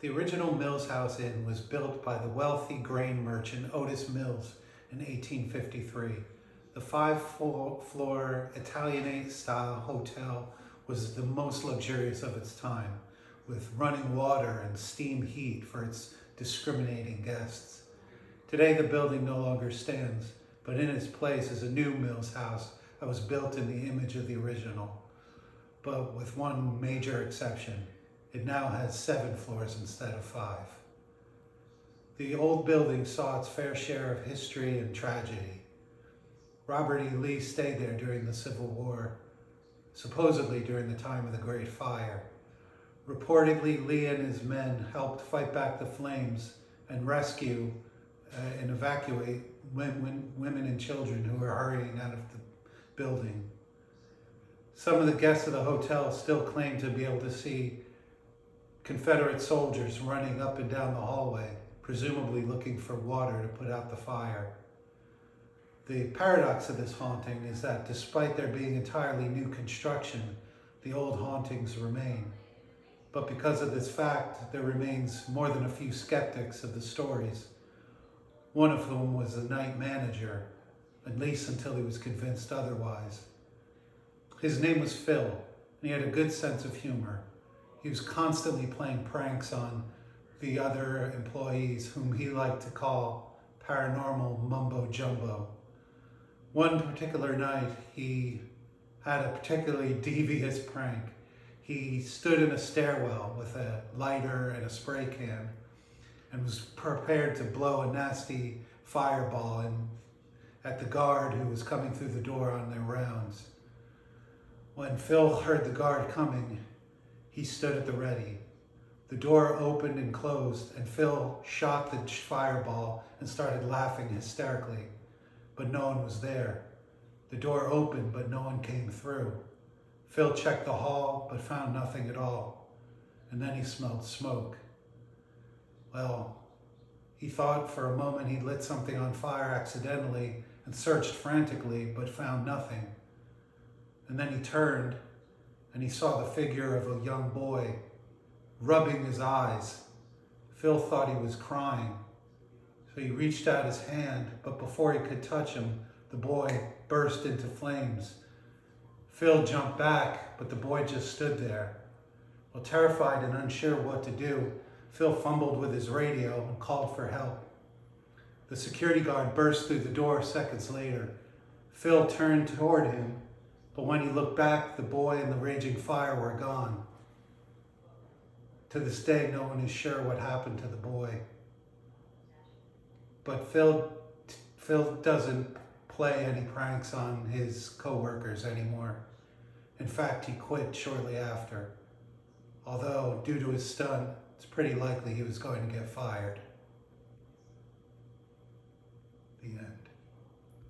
The original Mills House Inn was built by the wealthy grain merchant Otis Mills in 1853. The five-floor Italianate-style hotel was the most luxurious of its time, with running water and steam heat for its discriminating guests. Today the building no longer stands, but in its place is a new Mills House that was built in the image of the original, but with one major exception. It now has 7 floors instead of 5. The old building saw its fair share of history and tragedy. Robert E. Lee stayed there during the Civil War, supposedly during the time of the Great Fire. Reportedly, Lee and his men helped fight back the flames and rescue and evacuate women and children who were hurrying out of the building. Some of the guests of the hotel still claim to be able to see Confederate soldiers running up and down the hallway, presumably looking for water to put out the fire. The paradox of this haunting is that despite there being entirely new construction, the old hauntings remain. But because of this fact, there remains more than a few skeptics of the stories, one of whom was the night manager, at least until he was convinced otherwise. His name was Phil, and he had a good sense of humor. He was constantly playing pranks on the other employees, whom he liked to call paranormal mumbo jumbo. One particular night, he had a particularly devious prank. He stood in a stairwell with a lighter and a spray can and was prepared to blow a nasty fireball at the guard who was coming through the door on their rounds. When Phil heard the guard coming, he stood at the ready. The door opened and closed, and Phil shot the fireball and started laughing hysterically, but no one was there. The door opened, but no one came through. Phil checked the hall, but found nothing at all, and then he smelled smoke. Well, he thought for a moment he'd lit something on fire accidentally and searched frantically, but found nothing. And then he turned, and he saw the figure of a young boy rubbing his eyes. Phil thought he was crying, so he reached out his hand, but before he could touch him, the boy burst into flames. Phil jumped back, but the boy just stood there. Well, terrified and unsure what to do, Phil fumbled with his radio and called for help. The security guard burst through the door seconds later. Phil turned toward him, but when he looked back, the boy and the raging fire were gone. To this day, no one is sure what happened to the boy. But Phil doesn't play any pranks on his co-workers anymore. In fact, he quit shortly after. Although, due to his stunt, it's pretty likely he was going to get fired. The end.